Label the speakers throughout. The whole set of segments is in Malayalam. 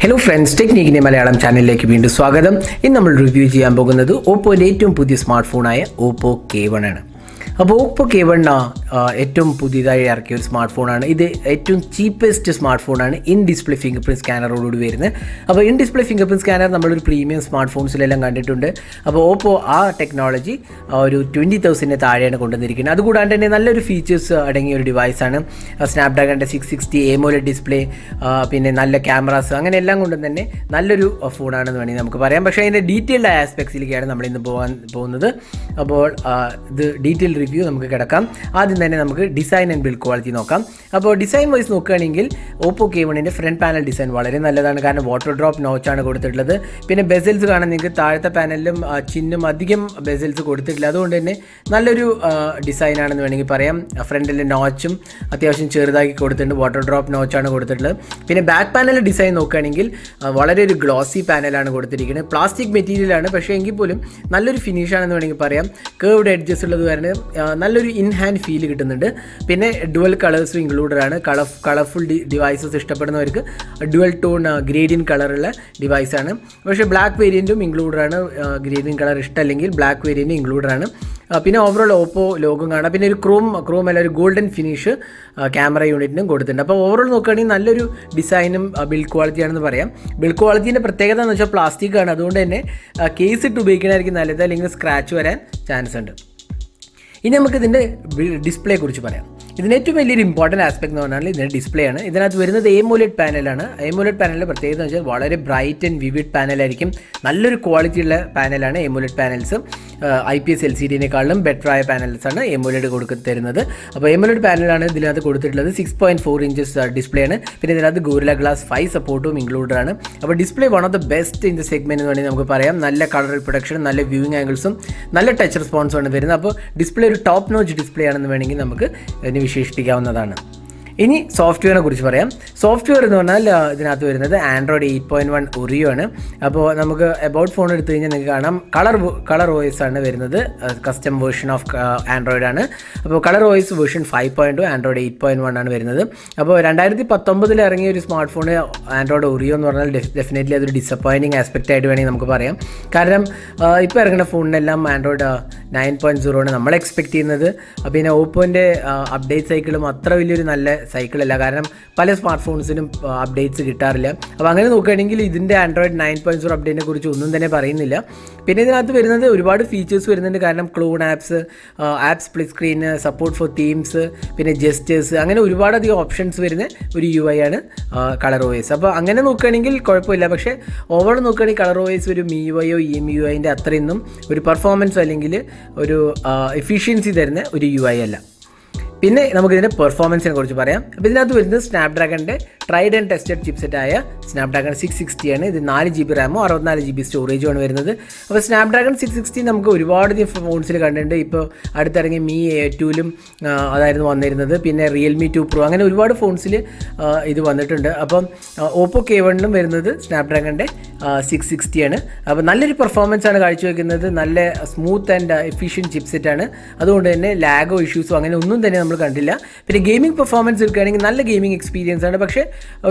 Speaker 1: Hello friends, Technique in Malayalam channel like വീണ്ടും സ്വാഗതം. ഇന്ന് നമ്മൾ റിവ്യൂ ചെയ്യാൻ പോകുന്നത് ഓപ്പോയുടെ ഏറ്റവും പുതിയ സ്മാർട്ട് ഫോണായ ഓപ്പോ K1 ആണ്. അപ്പോൾ ഓപ്പോ K1 ഏറ്റവും പുതിയതായി ഇറക്കിയ ഒരു സ്മാർട്ട് ഫോണാണ്. ഇത് ഏറ്റവും ചീപ്പസ്റ്റ് സ്മാർട്ട് ഫോണാണ്. ഇൻ ഡിസ്പ്ലേ ഫിംഗർ പ്രിൻറ്റ് സ്കാനറോടുകൂടി വരുന്നത്. അപ്പോൾ in display finger print scanner നമ്മളൊരു പ്രീമിയം സ്മാർട്ട് ഫോൺസിലെല്ലാം കണ്ടിട്ടുണ്ട്. അപ്പോൾ ഓപ്പോ ആ ടെക്നോളജി ഒരു 20,000 താഴെയാണ് കൊണ്ടുവന്നിരിക്കുന്നത്. അതുകൂടാണ്ട് തന്നെ നല്ലൊരു ഫീച്ചേഴ്സ് അടങ്ങിയ ഒരു ഡിവൈസാണ്. സ്നാപ്ഡ്രാഗണിൻ്റെ 660 AMOLED ഡിസ്പ്ലേ, പിന്നെ നല്ല ക്യാമറാസ്, അങ്ങനെ എല്ലാം കൊണ്ടും തന്നെ നല്ലൊരു ഫോണാണെന്ന് വേണമെങ്കിൽ നമുക്ക് പറയാം. പക്ഷേ അതിൻ്റെ ഡീറ്റെയിൽഡ് ആസ്പെക്ട്സിലേക്കാണ് നമ്മളിന്ന് പോകുന്നത്. അപ്പോൾ ഇത് ഡീറ്റെയിൽ റിവ്യൂ നമുക്ക് കിടക്കാം. ആദ്യം തന്നെ നമുക്ക് ഡിസൈൻ ആൻഡ് ബിൽഡ് ക്വാളിറ്റി നോക്കാം. അപ്പോൾ ഡിസൈൻ വൈസ് നോക്കുകയാണെങ്കിൽ ഓപ്പോ K1ൻ്റെ ഫ്രണ്ട് പാനൽ ഡിസൈൻ വളരെ നല്ലതാണ്. കാരണം വാട്ടർ ഡ്രോപ്പ് നോച്ചാണ് കൊടുത്തിട്ടുള്ളത്. പിന്നെ ബെസൽസ് കാണാൻ നിങ്ങൾക്ക് താഴത്തെ പാനലിലും ചിഹ്നം അധികം ബെസൽസ് കൊടുത്തിട്ടില്ല. അതുകൊണ്ട് തന്നെ നല്ലൊരു ഡിസൈനാണെന്ന് വേണമെങ്കിൽ പറയാം. ഫ്രണ്ടിലെ നോച്ചും അത്യാവശ്യം ചെറുതാക്കി കൊടുത്തിട്ടുണ്ട്. വാട്ടർ ഡ്രോപ്പ് നോച്ചാണ് കൊടുത്തിട്ടുള്ളത്. പിന്നെ ബാക്ക് പാനൽ ഡിസൈൻ നോക്കുകയാണെങ്കിൽ വളരെ ഒരു ഗ്ലോസി പാനലാണ് കൊടുത്തിരിക്കുന്നത്. പ്ലാസ്റ്റിക് മെറ്റീരിയലാണ്, പക്ഷേ എങ്കിൽ പോലും നല്ലൊരു ഫിനിഷാണെന്ന് വേണമെങ്കിൽ പറയാം. കേർവ്ഡ് എഡ്ജസ് ഉള്ളത് കാരണം നല്ലൊരു ഇൻ ഹാൻഡ് ഫീൽ കിട്ടുന്നുണ്ട്. പിന്നെ ഡുവൽ കളേഴ്സും ഇൻക്ലൂഡഡ് ആണ്. കളർഫുൾ ഡിവൈസസ് ഇഷ്ടപ്പെടുന്നവർക്ക് ഡുവൽ ടോൺ ഗ്രേഡിയൻ കളറുള്ള ഡിവൈസാണ്. പക്ഷേ ബ്ലാക്ക് വേരിയൻറ്റും ഇൻക്ലൂഡഡ് ആണ്. ഗ്രേഡിയൻ കളർ ഇഷ്ടമല്ലെങ്കിൽ ബ്ലാക്ക് വേരിയൻറ്റും ഇൻക്ലൂഡഡ് ആണ്. പിന്നെ ഓവറോൾ ഓപ്പോ ലോഗോ കാണാം. പിന്നെ ഒരു ക്രോം അല്ല, ഒരു ഗോൾഡൻ ഫിനിഷ് ക്യാമറ യൂണിറ്റിനും കൊടുത്തിട്ടുണ്ട്. അപ്പോൾ ഓവറോൾ നോക്കുകയാണെങ്കിൽ നല്ലൊരു ഡിസൈനും ബിൽഡ് ക്വാളിറ്റിയാണെന്ന് പറയാം. ബിൽഡ് ക്വാളിറ്റീൻ്റെ പ്രത്യേകത എന്ന് വെച്ചാൽ പ്ലാസ്റ്റിക് ആണ്. അതുകൊണ്ട് തന്നെ കേസ് ഇട്ട് ഉപയോഗിക്കണമായിരിക്കും നല്ലത്, അല്ലെങ്കിൽ സ്ക്രാച്ച് വരാൻ ചാൻസ് ഉണ്ട്. ഇനി നമുക്ക് ഇതിൻ്റെ ഡിസ്പ്ലേ കുറിച്ച് പറയാം. ഇതിന് ഏറ്റവും വലിയൊരു ഇമ്പോർട്ടൻറ്റ് ആസ്പെക്ട് എന്ന് പറഞ്ഞാൽ ഇതിൻ്റെ ഡിസ്പ്ലേ ആണ്. ഇതിനകത്ത് വരുന്നത് AMOLED പാനലാണ്. AMOLED പാനലിൻ്റെ പ്രത്യേകത എന്ന് വെച്ചാൽ വളരെ ബ്രൈറ്റ് ആൻഡ് വിവിഡ് പാനലായിരിക്കും. നല്ലൊരു ക്വാളിറ്റിയുള്ള പാനലാണ് AMOLED പാനൽസ്. IPS LCDനേക്കാളും ബെറ്റർ ആയ പാനൽസാണ് AMOLED തരുന്നത്. അപ്പോൾ AMOLED പാനലാണ് ഇതിനകത്ത് കൊടുത്തിട്ടുള്ളത്. 6.4 ഇഞ്ചസ് ഡിസ്പ്ലേ ആണ്. പിന്നെ ഇതിനകത്ത് Gorilla Glass 5 സപ്പോർട്ടും ഇൻക്ലൂഡഡ് ആണ്. അപ്പോൾ display one of the best in the segment എന്ന് വേണമെങ്കിൽ നമുക്ക് പറയാം. നല്ല കളർ റിപ്രൊഡക്ഷനും നല്ല വ്യൂയിങ് ആംഗിൾസും നല്ല ടച്ച് റെസ്പോൺസും ആണ് വരുന്നത്. അപ്പോൾ ഡിസ്പ്ലേ ഒരു ടോപ്പ് നോച്ച് ഡിസ്പ്ലേ ആണെന്ന് വേണമെങ്കിൽ നമുക്ക് ഇതിനെ വിശേഷിപ്പിക്കാവുന്നതാണ്. ഇനി സോഫ്റ്റ്വെയറിനെ കുറിച്ച് പറയാം. സോഫ്റ്റ്വെയർ എന്ന് പറഞ്ഞാൽ ഇതിനകത്ത് വരുന്നത് ആൻഡ്രോയിഡ് 8.1 ഒറിയോ ആണ്. അപ്പോൾ നമുക്ക് എബൌട്ട് ഫോൺ എടുത്തു കഴിഞ്ഞാൽ നിങ്ങൾക്ക് കാണാം കളർ OS ആണ് വരുന്നത്. കസ്റ്റം വേർഷൻ ഓഫ് ആൻഡ്രോയിഡ് ആണ്. അപ്പോൾ കളർ OS വേർഷൻ 5.2, ആൻഡ്രോയിഡ് 8.1 ആണ് വരുന്നത്. അപ്പോൾ 2019 ഇറങ്ങിയ ഒരു സ്മാർട്ട് ഫോൺ ആൻഡ്രോയിഡ് ഒറിയോ എന്ന് പറഞ്ഞാൽ ഡെഫിനറ്റ്ലി അതൊരു ഡിസപ്പോയിൻറ്റിങ് ആസ്പെക്റ്റ് ആയിട്ട് വേണമെങ്കിൽ നമുക്ക് പറയാം. കാരണം ഇപ്പോൾ ഇറങ്ങുന്ന ഫോണിനെല്ലാം ആൻഡ്രോയിഡ് 9.0 ആണ് നമ്മൾ എക്സ്പെക്ട് ചെയ്യുന്നത്. പിന്നെ ഓപ്പോൻ്റെ അപ്ഡേറ്റ് സൈക്കിളും അത്ര വലിയൊരു നല്ല സൈക്കിളല്ല. കാരണം പല സ്മാർട്ട് ഫോൺസിനും അപ്ഡേറ്റ്സ് കിട്ടാറില്ല. അപ്പോൾ അങ്ങനെ നോക്കുകയാണെങ്കിൽ ഇതിൻ്റെ ആൻഡ്രോയിഡ് 9.0 അപ്ഡേറ്റിനെ കുറിച്ച് ഒന്നും തന്നെ പറയുന്നില്ല. പിന്നെ ഇതിനകത്ത് വരുന്നത് ഒരുപാട് ഫീച്ചേഴ്സ് വരുന്നുണ്ട്. കാരണം clone apps split screen, support for themes, പിന്നെ ജസ്റ്റേഴ്സ്, അങ്ങനെ ഒരുപാടധികം ഓപ്ഷൻസ് വരുന്ന ഒരു UI ആണ് കളർ OS. അപ്പോൾ അങ്ങനെ നോക്കുകയാണെങ്കിൽ കുഴപ്പമില്ല. പക്ഷേ ഓവറോൾ നോക്കുകയാണെങ്കിൽ കളർ OS ഒരു MIUIയോ EMUIൻ്റെ അത്രയൊന്നും ഒരു പെർഫോമൻസ് അല്ലെങ്കിൽ ഒരു എഫിഷ്യൻസി തരുന്ന ഒരു UI അല്ല. പിന്നെ നമുക്കിതിൻ്റെ പെർഫോമൻസിനെ കുറിച്ച് പറയാം. അപ്പോൾ ഇതിനകത്ത് വരുന്നത് സ്നാപ്ഡ്രാഗണിൻ്റെ ട്രൈഡ് ആൻഡ് ടെസ്റ്റഡ് ചിപ്സെറ്റായ സ്നാപ്ഡ്രാഗൺ 660 ആണ്. ഇത് 4 GB റാമോ 64 GB സ്റ്റോറേജുമാണ് വരുന്നത്. അപ്പോൾ സ്നാപ്ഡ്രാഗൺ 660 നമുക്ക് ഒരുപാട് ഫോൺസിൽ കണ്ടിട്ടുണ്ട്. ഇപ്പോൾ അടുത്തിറങ്ങിയ Mi A2ലും അതായിരുന്നു വന്നിരുന്നത്. പിന്നെ റിയൽമി 2 Pro, അങ്ങനെ ഒരുപാട് ഫോൺസിൽ ഇത് വന്നിട്ടുണ്ട്. അപ്പം ഓപ്പോ K1ലും വരുന്നത് സ്നാപ്ഡ്രാഗണിൻ്റെ 660 ആണ്. അപ്പോൾ നല്ലൊരു പെർഫോമൻസ് ആണ് കാഴ്ചവെക്കുന്നത്. നല്ല സ്മൂത്ത് ആൻഡ് എഫിഷ്യൻറ്റ് ചിപ്സെറ്റാണ്. അതുകൊണ്ട് തന്നെ ലാഗോ ഇഷ്യൂസോ അങ്ങനെ ഒന്നും തന്നെ നമ്മൾ കണ്ടില്ല. പിന്നെ ഗെയിമിംഗ് പെർഫോമൻസ് എടുക്കുകയാണെങ്കിൽ നല്ല ഗെയിമിംഗ് എക്സ്പീരിയൻസ് ആണ്. പക്ഷേ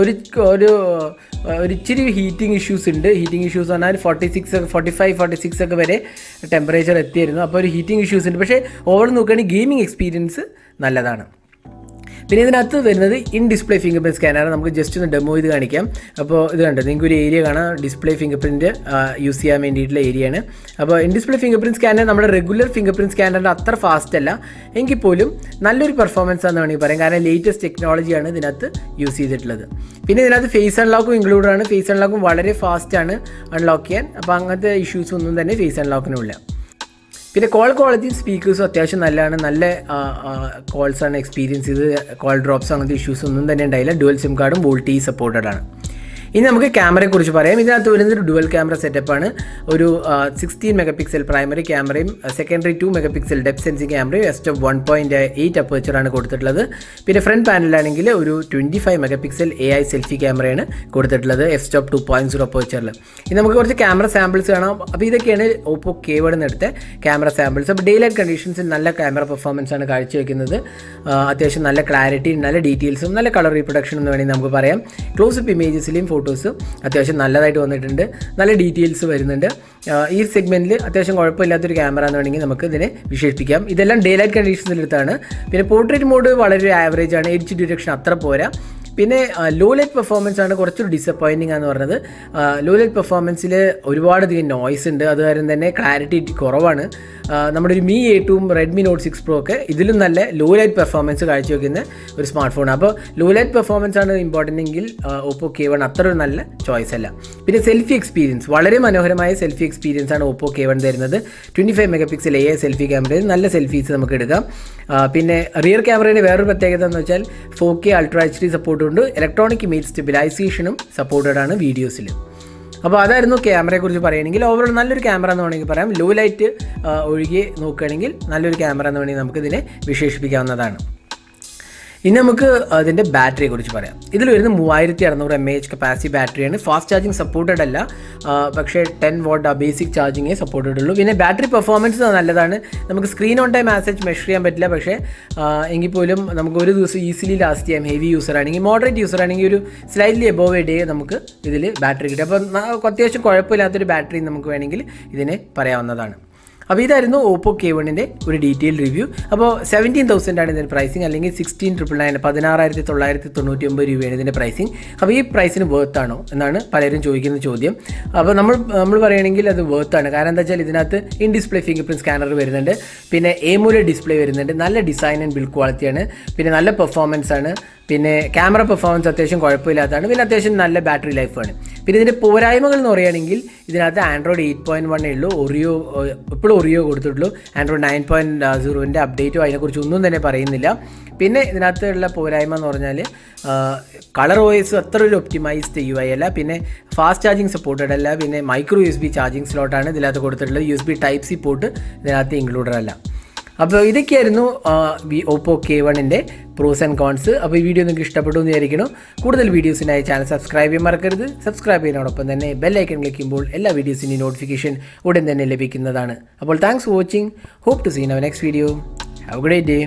Speaker 1: ഒരു ഇച്ചിരി ഹീറ്റിംഗ് ഇഷ്യൂസ് ഉണ്ട്. ഹീറ്റിംഗ് ഇഷ്യൂസ് പറഞ്ഞാൽ 45-46 ഒക്കെ വരെ ടെമ്പറേച്ചർ എത്തിയായിരുന്നു. അപ്പോൾ ഒരു ഹീറ്റിംഗ് ഇഷ്യൂസ് ഉണ്ട്. പക്ഷേ ഓവർ നോക്കുകയാണെങ്കിൽ ഗെയിമിംഗ് എക്സ്പീരിയൻസ് നല്ലതാണ്. പിന്നെ ഇതിനകത്ത് വരുന്നത് in display finger print scanner. നമുക്ക് ജസ്റ്റ് ഒന്ന് ഡെമോ ചെയ്ത് കാണിക്കാം. അപ്പോൾ ഇത് കണ്ടത് നിങ്ങൾക്ക് ഒരു ഏരിയ കാണാം, ഡിസ്പ്ലേ ഫിംഗർ പ്രിൻറ്റ് യൂസ് ചെയ്യാൻ വേണ്ടിയിട്ടുള്ള ഏരിയയാണ്. അപ്പോൾ in display finger print scanner നമ്മുടെ റെഗുലർ ഫിംഗർ പ്രിൻറ്റ് സ്കാനറിൻ്റെ അത്ര ഫാസ്റ്റ് അല്ല, എങ്കിൽ പോലും നല്ലൊരു പെർഫോമൻസ് ആണെന്ന് വേണമെങ്കിൽ പറയാം. കാരണം ലേറ്റസ്റ്റ് ടെക്നോളജിയാണ് ഇതിനകത്ത് യൂസ് ചെയ്തിട്ടുള്ളത്. പിന്നെ ഇതിനകത്ത് ഫേസ് അൺലോക്കും ഇൻക്ലൂഡഡ് ആണ്. ഫേസ് അൺലോക്കും വളരെ ഫാസ്റ്റാണ് അൺലോക്ക് ചെയ്യാൻ. അപ്പോൾ അങ്ങനത്തെ ഇഷ്യൂസ് ഒന്നും തന്നെ ഫേസ് അൺലോക്കിനുമില്ല. പിന്നെ കോൾ ക്വാളിറ്റിയും സ്പീക്കേഴ്സും അത്യാവശ്യം നല്ലതാണ്. നല്ല കോൾസാണ് എക്സ്പീരിയൻസ് ചെയ്ത്. കോൾ ഡ്രോപ്സ് അങ്ങനത്തെ ഇഷ്യൂസ് ഒന്നും തന്നെ ഉണ്ടായില്ല. ഡുവൽ സിം കാർഡും വോൾട്ടേജ് സപ്പോർട്ടഡ് ആണ്. ഇനി നമുക്ക് ക്യാമറയെക്കുറിച്ച് പറയാം. ഇതിനകത്ത് വരുന്നൊരു ഡുവൽ ക്യാമറ സെറ്റപ്പാണ്. ഒരു 16 MP പ്രൈമറി ക്യാമറയും സെക്കൻഡറി 2 MP ഡെപ്ത് സെൻസിങ് ക്യാമറയും f 1.8 അപ്പേച്ചറാണ് കൊടുത്തിട്ടുള്ളത്. പിന്നെ ഫ്രണ്ട് പാനലാണെങ്കിൽ ഒരു 25 MP AI സെൽഫി ക്യാമറയാണ് കൊടുത്തിട്ടുള്ളത് f 2.0 അപ്പേച്ചറിൽ. ഇനി നമുക്ക് കുറച്ച് ക്യാമറ സാമ്പിൾസ് കാണാം. അപ്പോൾ ഇതൊക്കെയാണ് ഓപ്പോ K1 എടുത്ത ക്യാമറ സാമ്പിൾസ്. അപ്പോൾ ഡേ ലൈറ്റ് കണ്ടീഷൻസിൽ നല്ല ക്യാമറ പെർഫോമൻസ് ആണ് കാഴ്ചവെക്കുന്നത്. അത്യാവശ്യം നല്ല ക്ലാരിറ്റി, നല്ല ഡീറ്റെയിൽസും നല്ല കളർ റീപ്രൊഡക്ഷൻ എന്ന് വേണമെങ്കിൽ നമുക്ക് പറയാം. ക്ലോസപ്പ് ഇമേജസിലെയും ഫോട്ടോസ് അത്യാവശ്യം നല്ലതായിട്ട് വന്നിട്ടുണ്ട്, നല്ല ഡീറ്റെയിൽസ് വരുന്നുണ്ട്. ഈ സെഗ്മെൻറ്റിൽ അത്യാവശ്യം കുഴപ്പമില്ലാത്തൊരു ക്യാമറ എന്ന് വേണമെങ്കിൽ നമുക്ക് ഇതിനെ വിശേഷിപ്പിക്കാം. ഇതെല്ലാം ഡേ ലൈറ്റ് കണ്ടീഷൻസിലെടുത്താണ്. പിന്നെ പോർട്രേറ്റ് മോഡ് വളരെ ആവറേജ് ആണ്, എഡ്ജ് ഡിറ്റക്ഷൻ അത്ര പോരാ. പിന്നെ ലോ ലൈറ്റ് പെർഫോമൻസ് ആണ് കുറച്ചൊരു ഡിസപ്പോയിൻറ്റിംഗ് എന്ന് പറഞ്ഞത്. ലോ ലൈറ്റ് പെർഫോമൻസിൽ ഒരുപാടധികം നോയ്സ് ഉണ്ട്, അത് കാരണം തന്നെ ക്ലാരിറ്റി കുറവാണ്. നമ്മുടെ ഒരു Mi A2ഉം റെഡ്മി നോട്ട് 6 Pro ഒക്കെ ഇതിലും നല്ല ലോ ലൈറ്റ് പെർഫോമൻസ് കാഴ്ചവെക്കുന്ന ഒരു സ്മാർട്ട് ഫോൺ. അപ്പോൾ ലോ ലൈറ്റ് പെർഫോമൻസ് ആണ് ഇമ്പോർട്ടൻ്റ് എങ്കിൽ Oppo K1 അത്ര ഒരു നല്ല ചോയ്സ് അല്ല. പിന്നെ സെൽഫി എക്സ്പീരിയൻസ്, വളരെ മനോഹരമായ സെൽഫി എക്സ്പീരിയൻസ് ആണ് Oppo K1 തരുന്നത്. 25 MP AI സെൽഫി ക്യാമറയിൽ നല്ല സെൽഫീസ് നമുക്ക് എടുക്കാം. പിന്നെ റിയർ ക്യാമറയുടെ വേറൊരു പ്രത്യേകത എന്ന് വെച്ചാൽ 4K അൾട്രാ HD സപ്പോർട്ട് ഉണ്ട്, ഇലക്ട്രോണിക് ഇമേജ് സ്റ്റെബിലൈസേഷനും സപ്പോർട്ടഡ് ആണ് വീഡിയോസിൽ. അപ്പോൾ അതായിരുന്നു ക്യാമറയെക്കുറിച്ച് പറയുകയാണെങ്കിൽ. ഓവറോൾ നല്ലൊരു ക്യാമറ എന്ന് വേണമെങ്കിൽ പറയാം. ലോ ലൈറ്റ് ഒഴികെ നോക്കുകയാണെങ്കിൽ നല്ലൊരു ക്യാമറ എന്ന് വേണമെങ്കിൽ നമുക്കിതിനെ വിശേഷിപ്പിക്കാവുന്നതാണ്. ഇനി നമുക്ക് അതിൻ്റെ ബാറ്ററിയെ കുറിച്ച് പറയാം. ഇതിൽ വരുന്ന 3600 mAh കപ്പാസിറ്റി ബാറ്ററിയാണ്. ഫാസ്റ്റ് ചാർജിങ് സപ്പോർട്ടഡ് അല്ല, പക്ഷേ 10 വാട്ട് ബേസിക് ചാർജിങ്ങേ സപ്പോർട്ടഡ് ഉള്ളൂ. പിന്നെ ബാറ്ററി പെർഫോമൻസ് നല്ലതാണ്. നമുക്ക് screen on time as such measure ചെയ്യാൻ പറ്റില്ല, പക്ഷേ എങ്കിൽ പോലും നമുക്ക് ഒരു ദിവസം ഈസിലി ലാസ്റ്റ് ചെയ്യാം. ഹെവി യൂസർ ആണെങ്കിൽ, മോഡറേറ്റ് യൂസർ ആണെങ്കിൽ ഒരു സ്ലൈറ്റ്ലി എബോവ് എ ഡേ നമുക്ക് ഇതിൽ ബാറ്ററി കിട്ടും. അപ്പോൾ അത്യാവശ്യം കുഴപ്പമില്ലാത്തൊരു ബാറ്ററി നമുക്ക് വേണമെങ്കിൽ ഇതിനെ പറയാവുന്നതാണ്. അപ്പോൾ ഇതായിരുന്നു Oppo K1ൻ്റെ ഒരു ഡീറ്റെയിൽ റിവ്യൂ. അപ്പോൾ 17,000 ആണ് ഇതിൻ്റെ പ്രൈസിങ്, അല്ലെങ്കിൽ 16,999 16,999 രൂപയാണ് ഇതിൻ്റെ പ്രൈസിങ്. അപ്പോൾ ഈ പ്രൈസിന് വേർത്താണോ എന്നാണ് പലരും ചോദിക്കുന്ന ചോദ്യം. അപ്പോൾ നമ്മൾ പറയുകയാണെങ്കിൽ അത് വേർത്താണ്. കാരണം എന്താ വെച്ചാൽ ഇതിനകത്ത് in display finger print scanner വരുന്നുണ്ട്, പിന്നെ AMOLED ഡിസ്പ്ലേ വരുന്നുണ്ട്, നല്ല ഡിസൈൻ ആൻഡ് ബിൽഡ് ക്വാളിറ്റിയാണ്, പിന്നെ നല്ല പെർഫോമൻസ് ആണ്, പിന്നെ ക്യാമറ പെർഫോമൻസ് അത്യാവശ്യം കുഴപ്പമില്ലാത്തതാണ്, പിന്നെ അത്യാവശ്യം നല്ല ബാറ്ററി ലൈഫാണ്. പിന്നെ ഇതിൻ്റെ പോരായ്മകൾ എന്ന് പറയുകയാണെങ്കിൽ ഇതിനകത്ത് ആൻഡ്രോയിഡ് 8.1 ഉള്ളൂ, ഇപ്പോഴും ഒറിയോ കൊടുത്തിട്ടുള്ളൂ. ആൻഡ്രോയിഡ് 9.0ൻ്റെ അപ്ഡേറ്റോ അതിനെക്കുറിച്ച് ഒന്നും തന്നെ പറയുന്നില്ല. പിന്നെ ഇതിനകത്തുള്ള പോരായ്മ എന്ന് പറഞ്ഞാൽ കളർ OS അത്ര ഒരു ഒപ്റ്റിമൈസ്ഡ് UI അല്ല, പിന്നെ ഫാസ്റ്റ് ചാർജിങ് സപ്പോർട്ടഡ് അല്ല, പിന്നെ മൈക്രോ USB ചാർജിങ് സ്ലോട്ടാണ് ഇതിനകത്ത് കൊടുത്തിട്ടുള്ളത്. USB Type C പോർട്ട് ഇതിനകത്ത് ഇൻക്ലൂഡഡ് അല്ല. അപ്പോൾ ഇതൊക്കെയായിരുന്നു Oppo K1ൻ്റെ പ്രോസ് ആൻഡ് കോൺസ്. അപ്പോൾ ഈ വീഡിയോ നിങ്ങൾക്ക് ഇഷ്ടപ്പെട്ടു എന്ന് വിചാരിക്കണം. കൂടുതൽ വീഡിയോസിനായി ചാനൽ സബ്സ്ക്രൈബ് ചെയ്യാൻ മറക്കരുത്. സബ്സ്ക്രൈബ് ചെയ്യുന്നതോടൊപ്പം തന്നെ ബെൽ ഐക്കൺ ക്ലിക്ക് ചെയ്യുമ്പോൾ എല്ലാ വീഡിയോസിൻ്റെയും നോട്ടിഫിക്കേഷൻ ഉടൻ തന്നെ ലഭിക്കുന്നതാണ്. അപ്പോൾ thanks for watching. Hope to see in our next video. Have a great day.